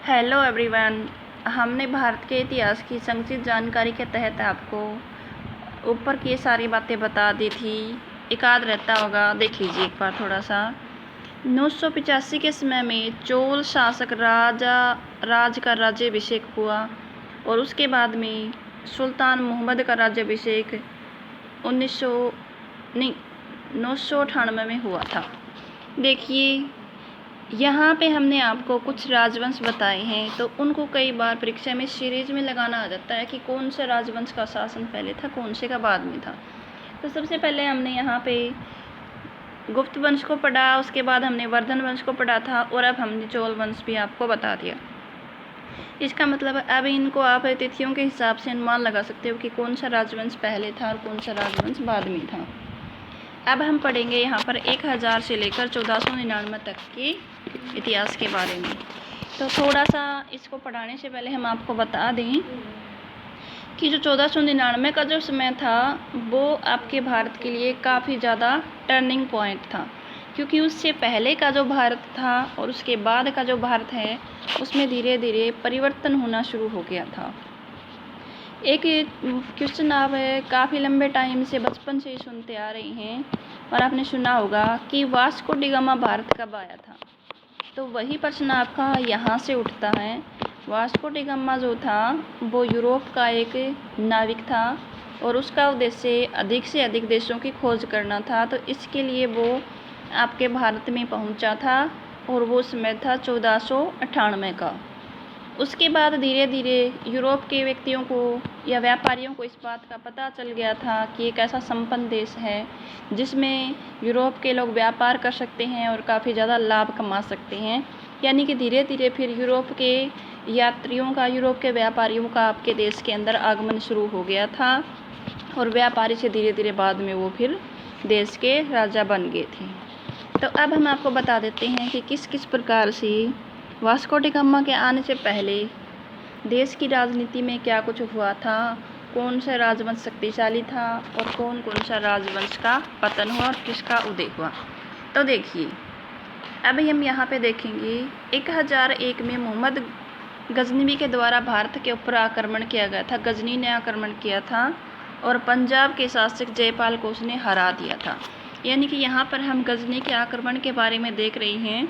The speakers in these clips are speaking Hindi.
Hello everyone. हमने भारत के इतिहास की संक्षिप्त जानकारी के तहत आपको ऊपर की सारी बातें बता दी थी। एक आध रहता होगा, देख लीजिए एक बार थोड़ा सा। 985 के समय में चोल शासक राज का राज्याभिषेक हुआ और उसके बाद में सुल्तान मोहम्मद का राज्याभिषेक 998 में हुआ था। देखिए, यहाँ पे हमने आपको कुछ राजवंश बताए हैं, तो उनको कई बार परीक्षा में सीरीज में लगाना आ जाता है कि कौन सा राजवंश का शासन पहले था, कौन से का बाद में था। तो सबसे पहले हमने यहाँ पे गुप्त वंश को पढ़ा, उसके बाद हमने वर्धन वंश को पढ़ा था और अब हमने चोल वंश भी आपको बता दिया। इसका मतलब अब इनको आप तिथियों के हिसाब से अनुमान लगा सकते हो कि कौन सा राजवंश पहले था और कौन सा राजवंश बाद में था। अब हम पढ़ेंगे यहाँ पर 1000 से लेकर 1499 तक के इतिहास के बारे में। तो थोड़ा सा इसको पढ़ाने से पहले हम आपको बता दें कि जो 1499 का जो समय था वो आपके भारत के लिए काफ़ी ज़्यादा टर्निंग पॉइंट था, क्योंकि उससे पहले का जो भारत था और उसके बाद का जो भारत है उसमें धीरे धीरे परिवर्तन होना शुरू हो गया था। एक क्वेश्चन आप काफ़ी लंबे टाइम से बचपन से ही सुनते आ रही हैं और आपने सुना होगा कि वास्को डी गामा भारत कब आया था। तो वही प्रश्न आपका यहाँ से उठता है। वास्को डी गामा जो था वो यूरोप का एक नाविक था और उसका उद्देश्य अधिक से अधिक देशों की खोज करना था। तो इसके लिए वो आपके भारत में पहुँचा था और वो समय था 1498 का। उसके बाद धीरे धीरे यूरोप के व्यक्तियों को या व्यापारियों को इस बात का पता चल गया था कि एक ऐसा संपन्न देश है जिसमें यूरोप के लोग व्यापार कर सकते हैं और काफ़ी ज़्यादा लाभ कमा सकते हैं। यानी कि धीरे धीरे फिर यूरोप के यात्रियों का, यूरोप के व्यापारियों का आपके देश के अंदर आगमन शुरू हो गया था और व्यापारी से धीरे धीरे बाद में वो फिर देश के राजा बन गए थे। तो अब हम आपको बता देते हैं कि किस किस प्रकार से वास्को डी गामा के आने से पहले देश की राजनीति में क्या कुछ हुआ था, कौन सा राजवंश शक्तिशाली था और कौन कौन सा राजवंश का पतन हुआ और किसका उदय हुआ। तो देखिए, अभी हम यहाँ पे देखेंगे 1001 में मोहम्मद गजनवी के द्वारा भारत के ऊपर आक्रमण किया गया था। गजनी ने आक्रमण किया था और पंजाब के शासक जयपाल को उसने हरा दिया था। यानी कि यहाँ पर हम गजनी के आक्रमण के बारे में देख रहे हैं।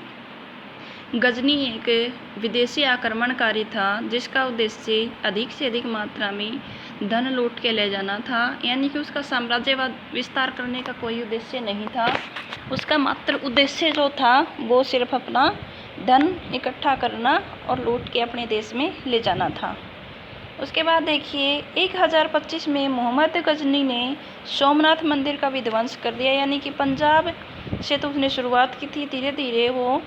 गजनी एक विदेशी आक्रमणकारी था जिसका उद्देश्य अधिक से अधिक मात्रा में धन लूट के ले जाना था। यानी कि उसका साम्राज्यवाद विस्तार करने का कोई उद्देश्य नहीं था। उसका मात्र उद्देश्य जो था वो सिर्फ अपना धन इकट्ठा करना और लूट के अपने देश में ले जाना था। उसके बाद देखिए 1025 में मोहम्मद गजनी ने सोमनाथ मंदिर का विध्वंस कर दिया। यानी कि पंजाब से तो उसने शुरुआत की थी, धीरे धीरे वो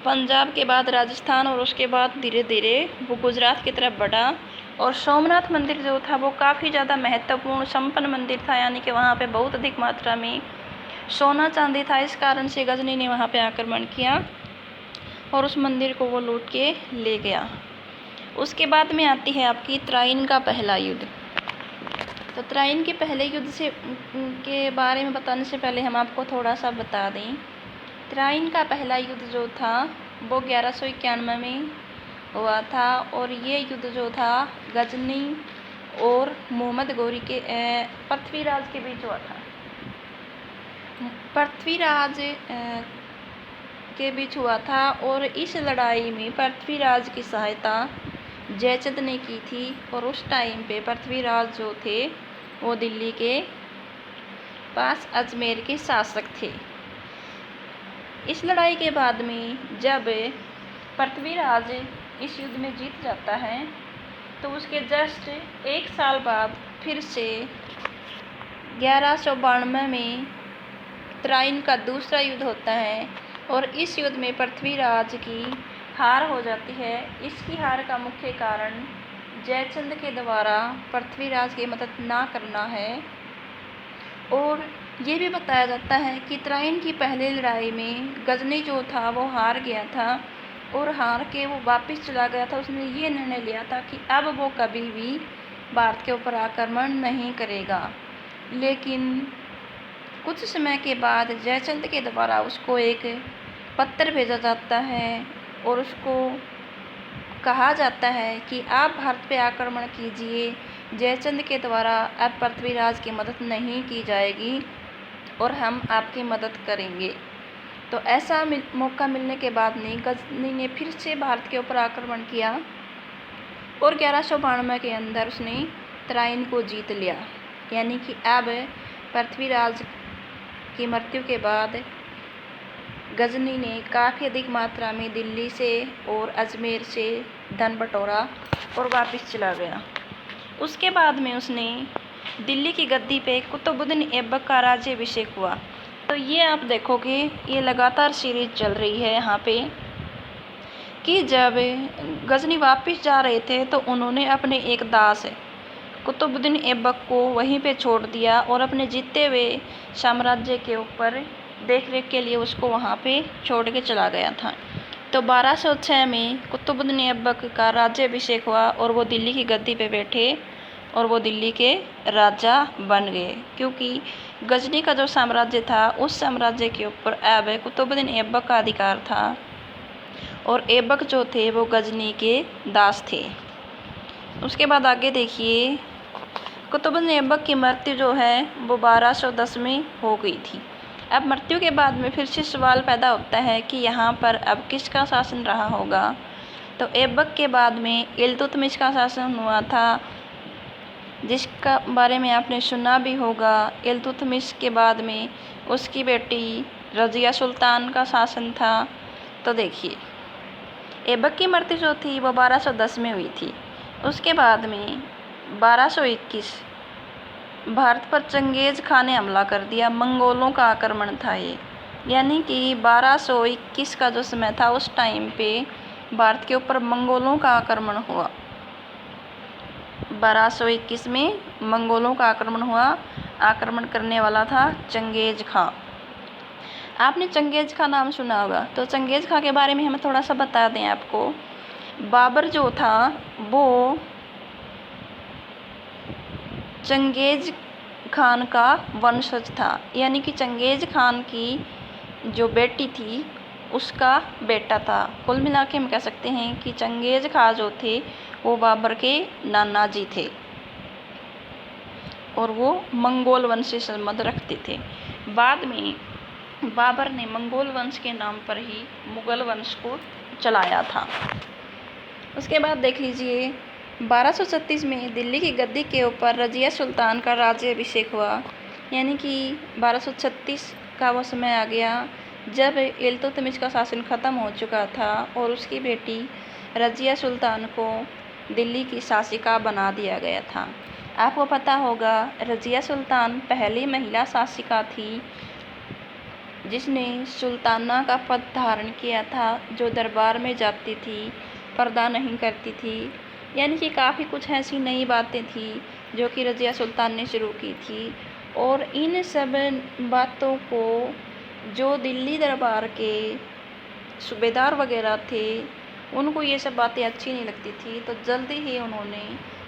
पंजाब के बाद राजस्थान और उसके बाद धीरे धीरे वो गुजरात की तरफ बढ़ा। और सोमनाथ मंदिर जो था वो काफ़ी ज़्यादा महत्वपूर्ण संपन्न मंदिर था। यानी कि वहाँ पे बहुत अधिक मात्रा में सोना चांदी था। इस कारण से गजनी ने वहाँ पे आक्रमण किया और उस मंदिर को वो लूट के ले गया। उसके बाद में आती है आपकी तराइन का पहला युद्ध। तो तराइन के पहले युद्ध से के बारे में बताने से पहले हम आपको थोड़ा सा बता दें। तराइन का पहला युद्ध जो था वो 1191 में हुआ था और ये युद्ध जो था गजनी और मोहम्मद गौरी के पृथ्वीराज के बीच हुआ था। पृथ्वीराज के बीच हुआ था और इस लड़ाई में पृथ्वीराज की सहायता जयचंद ने की थी। और उस टाइम पे पृथ्वीराज जो थे वो दिल्ली के पास अजमेर के शासक थे। इस लड़ाई के बाद में जब पृथ्वीराज इस युद्ध में जीत जाता है तो उसके जस्ट एक साल बाद फिर से 1192 में तराइन का दूसरा युद्ध होता है और इस युद्ध में पृथ्वीराज की हार हो जाती है। इसकी हार का मुख्य कारण जयचंद के द्वारा पृथ्वीराज की मदद ना करना है। और ये भी बताया जाता है कि तराइन की पहली लड़ाई में गजनी जो था वो हार गया था और हार के वो वापस चला गया था। उसने ये निर्णय लिया था कि अब वो कभी भी भारत के ऊपर आक्रमण नहीं करेगा। लेकिन कुछ समय के बाद जयचंद के द्वारा उसको एक पत्र भेजा जाता है और उसको कहा जाता है कि आप भारत पे आक्रमण कीजिए, जयचंद के द्वारा अब पृथ्वीराज की मदद नहीं की जाएगी और हम आपकी मदद करेंगे। तो ऐसा मौका मिलने के बाद में गजनी ने फिर से भारत के ऊपर आक्रमण किया और 1192 के अंदर उसने तराइन को जीत लिया। यानी कि अब पृथ्वीराज की मृत्यु के बाद गजनी ने काफ़ी अधिक मात्रा में दिल्ली से और अजमेर से धन बटोरा और वापस चला गया। उसके बाद में उसने दिल्ली की गद्दी पे कुतुबुद्दीन ऐबक का राज्याभिषेक हुआ। तो ये आप देखोगे, ये लगातार सीरीज चल रही है यहाँ पे कि जब गजनी वापस जा रहे थे तो उन्होंने अपने एक दास कुतुबुद्दीन ऐबक को वहीं पे छोड़ दिया और अपने जीते हुए साम्राज्य के ऊपर देख रेख के लिए उसको वहाँ पे छोड़ के चला गया था। तो 1206 में कुतुबुद्दीन ऐबक का राज्याभिषेक हुआ और वो दिल्ली की गद्दी पे बैठे और वो दिल्ली के राजा बन गए, क्योंकि गजनी का जो साम्राज्य था उस साम्राज्य के ऊपर अब कुतुबुद्दीन ऐबक का अधिकार था और ऐबक जो थे वो गजनी के दास थे। उसके बाद आगे देखिए, कुतुबुद्दीन ऐबक की मृत्यु जो है वो 1210 में हो गई थी। अब मृत्यु के बाद में फिर से सवाल पैदा होता है कि यहाँ पर अब किसका शासन रहा होगा। तो ऐबक के बाद में इल्तुतमिश का शासन हुआ था, जिसका बारे में आपने सुना भी होगा। इल्तुतमिश के बाद में उसकी बेटी रज़िया सुल्तान का शासन था। तो देखिए, ऐबक की मृत्यु जो थी वो 1210 में हुई थी। उसके बाद में 1221 भारत पर चंगेज खान ने हमला कर दिया। मंगोलों का आक्रमण था ये, यानी कि 1221 का जो समय था उस टाइम पे भारत के ऊपर मंगोलों का आक्रमण हुआ। 1221 में मंगोलों का आक्रमण हुआ। आक्रमण करने वाला था चंगेज खां। आपने चंगेज खां नाम सुना होगा, तो चंगेज खां के बारे में हमें थोड़ा सा बता दें आपको। बाबर जो था वो चंगेज खान का वंशज था, यानी कि चंगेज खान की जो बेटी थी उसका बेटा था। कुल मिला के हम कह सकते हैं कि चंगेज खां जो थे वो बाबर के नाना जी थे और वो मंगोल वंश से संबंध रखते थे। बाद में बाबर ने मंगोल वंश के नाम पर ही मुगल वंश को चलाया था। उसके बाद देख लीजिए, 1236 में दिल्ली की गद्दी के ऊपर रज़िया सुल्तान का राज्याभिषेक हुआ। यानी कि 1236 का वो समय आ गया जब इल्तुतमिश का शासन ख़त्म हो चुका था और उसकी बेटी रज़िया सुल्तान को दिल्ली की शासिका बना दिया गया था। आपको पता होगा, रज़िया सुल्तान पहली महिला शासिका थी जिसने सुल्ताना का पद धारण किया था, जो दरबार में जाती थी, पर्दा नहीं करती थी। यानी कि काफ़ी कुछ ऐसी नई बातें थी जो कि रज़िया सुल्तान ने शुरू की थी। और इन सब बातों को जो दिल्ली दरबार के सूबेदार वगैरह थे उनको ये सब बातें अच्छी नहीं लगती थी, तो जल्दी ही उन्होंने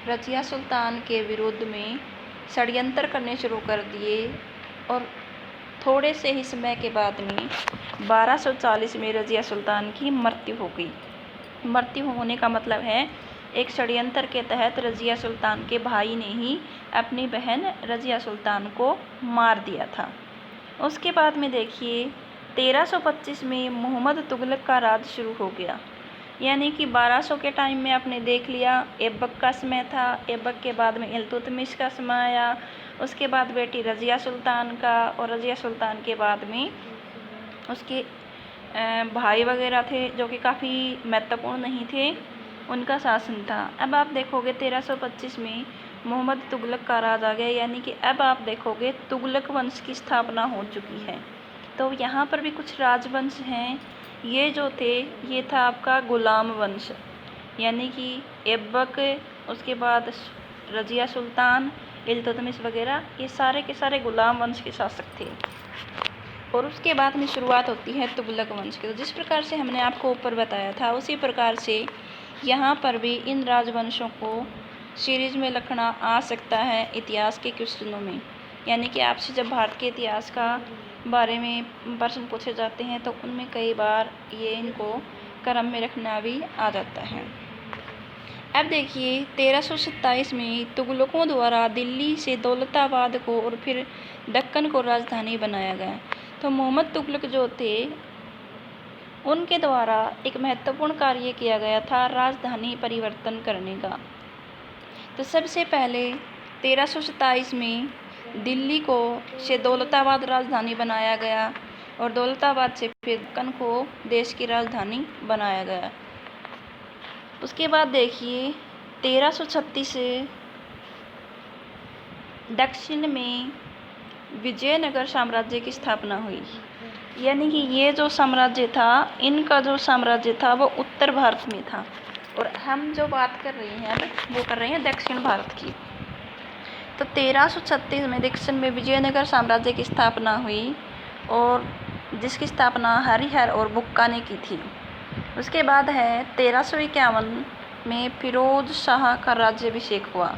रज़िया सुल्तान के विरुद्ध में षड्यंत्र करने शुरू कर दिए। और थोड़े से ही समय के बाद में 1240 में रज़िया सुल्तान की मृत्यु हो गई। मृत्यु होने का मतलब है एक षड्यंत्र के तहत रज़िया सुल्तान के भाई ने ही अपनी बहन रज़िया सुल्तान को मार दिया था। उसके बाद में देखिए, 1325 में मोहम्मद तुगलक का राज शुरू हो गया। यानी कि 1200 के टाइम में आपने देख लिया ऐबक का समय था, ऐबक के बाद में इल्तुतमिश का समय आया, उसके बाद बेटी रज़िया सुल्तान का, और रज़िया सुल्तान के बाद में उसके भाई वगैरह थे जो कि काफ़ी महत्वपूर्ण नहीं थे, उनका शासन था। अब आप देखोगे 1325 में मोहम्मद तुगलक का राज आ गया। यानी कि अब आप देखोगे तुगलक वंश की स्थापना हो चुकी है। तो यहाँ पर भी कुछ राजवंश हैं। ये जो थे ये था आपका गुलाम वंश, यानी कि ऐबक, उसके बाद रज़िया सुल्तान, इल्तुतमिश वगैरह, ये सारे के सारे गुलाम वंश के शासक थे। और उसके बाद में शुरुआत होती है तुगलक वंश की। तो जिस प्रकार से हमने आपको ऊपर बताया था उसी प्रकार से यहाँ पर भी इन राजवंशों को सीरीज में रखना आ सकता है इतिहास के क्वेश्चनों में। यानी कि आपसे जब भारत के इतिहास का बारे में प्रश्न पूछे जाते हैं तो उनमें कई बार ये इनको क्रम में रखना भी आ जाता है। अब देखिए 1327 में तुगलकों द्वारा दिल्ली से दौलताबाद को और फिर दक्कन को राजधानी बनाया गया। तो मोहम्मद तुगलक जो थे उनके द्वारा एक महत्वपूर्ण कार्य किया गया था राजधानी परिवर्तन करने का। तो सबसे पहले 1327 में दिल्ली को से दौलताबाद राजधानी बनाया गया और दौलताबाद से फिर दक्कन को देश की राजधानी बनाया गया। उसके बाद देखिए 1336 से दक्षिण में विजयनगर साम्राज्य की स्थापना हुई। यानी कि ये जो साम्राज्य था, इनका जो साम्राज्य था वो उत्तर भारत में था और हम जो बात कर रहे हैं अब वो कर रहे हैं दक्षिण भारत की। तो 1336 में दक्षिण में विजयनगर साम्राज्य की स्थापना हुई और जिसकी स्थापना हरिहर और बुक्का ने की थी। उसके बाद है 1351 में फिरोज शाह का राज्याभिषेक हुआ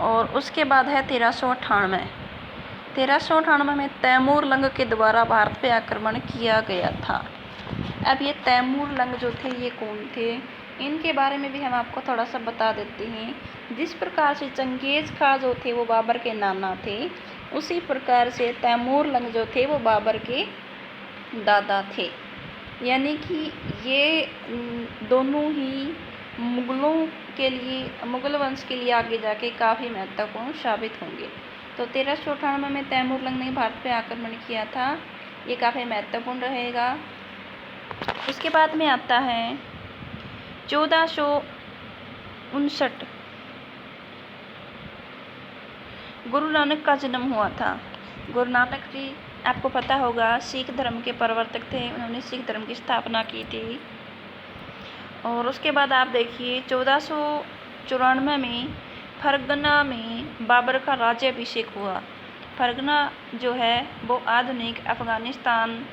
और उसके बाद है 1398 में तैमूर लंग के द्वारा भारत पे आक्रमण किया गया था। अब ये तैमूर लंग जो थे ये कौन थे, इनके बारे में भी हम आपको थोड़ा सा बता देते हैं। जिस प्रकार से चंगेज़ खां जो थे वो बाबर के नाना थे, उसी प्रकार से तैमूर लंग जो थे वो बाबर के दादा थे। यानी कि ये दोनों ही मुग़ल वंश के लिए आगे जाके काफ़ी महत्वपूर्ण साबित होंगे। तो 1398 में तैमूर लंग ने भारत पे आक्रमण किया था, ये काफ़ी महत्वपूर्ण रहेगा। उसके बाद में आता है 1459 गुरु नानक का जन्म हुआ था। गुरु नानक जी आपको पता होगा सिख धर्म के प्रवर्तक थे, उन्होंने सिख धर्म की स्थापना की थी। और उसके बाद आप देखिए 1494 में फरगना में बाबर का राज्याभिषेक हुआ। फरगना जो है वो आधुनिक अफ़गानिस्तान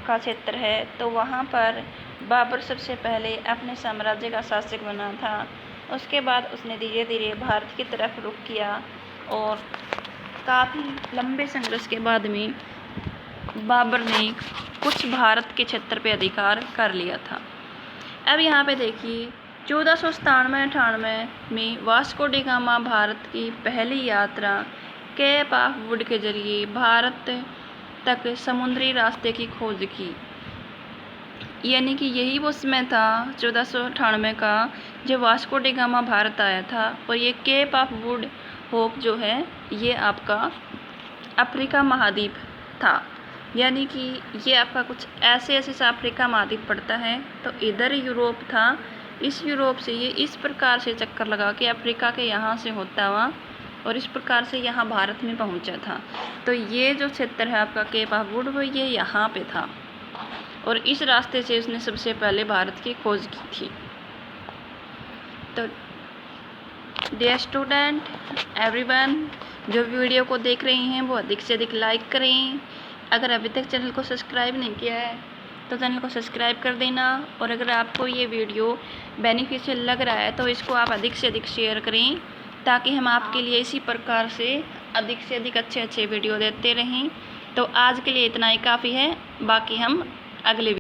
का क्षेत्र है, तो वहाँ पर बाबर सबसे पहले अपने साम्राज्य का शासक बना था। उसके बाद उसने धीरे धीरे भारत की तरफ रुख किया और काफ़ी लंबे संघर्ष के बाद में बाबर ने कुछ भारत के क्षेत्र पे अधिकार कर लिया था। अब यहाँ पे देखिए 1497-98 में वास्को डी गामा भारत की पहली यात्रा केप ऑफ गुड के जरिए भारत तक समुद्री रास्ते की खोज की। यानी कि यही वो समय था 1498 का जब वास्को डी गामा भारत आया था और ये केप ऑफ गुड होप जो है ये आपका अफ्रीका महाद्वीप था। यानी कि ये आपका कुछ ऐसे अफ्रीका महाद्वीप पड़ता है, तो इधर यूरोप था, इस यूरोप से ये इस प्रकार से चक्कर लगा के अफ्रीका के यहाँ से होता हुआ और इस प्रकार से यहाँ भारत में पहुँचा था। तो ये जो क्षेत्र है आपका केप ऑफ गुड वो ये यहाँ पे था और इस रास्ते से उसने सबसे पहले भारत की खोज की थी। तो डियर स्टूडेंट एवरीवन, जो वीडियो को देख रहे हैं वो अधिक से अधिक लाइक करें। अगर अभी तक चैनल को सब्सक्राइब नहीं किया है तो चैनल को सब्सक्राइब कर देना और अगर आपको ये वीडियो बेनिफिशियल लग रहा है तो इसको आप अधिक से अधिक शेयर करें ताकि हम आपके लिए इसी प्रकार से अधिक अच्छे वीडियो देते रहें। तो आज के लिए इतना ही काफ़ी है, बाकी हम अगले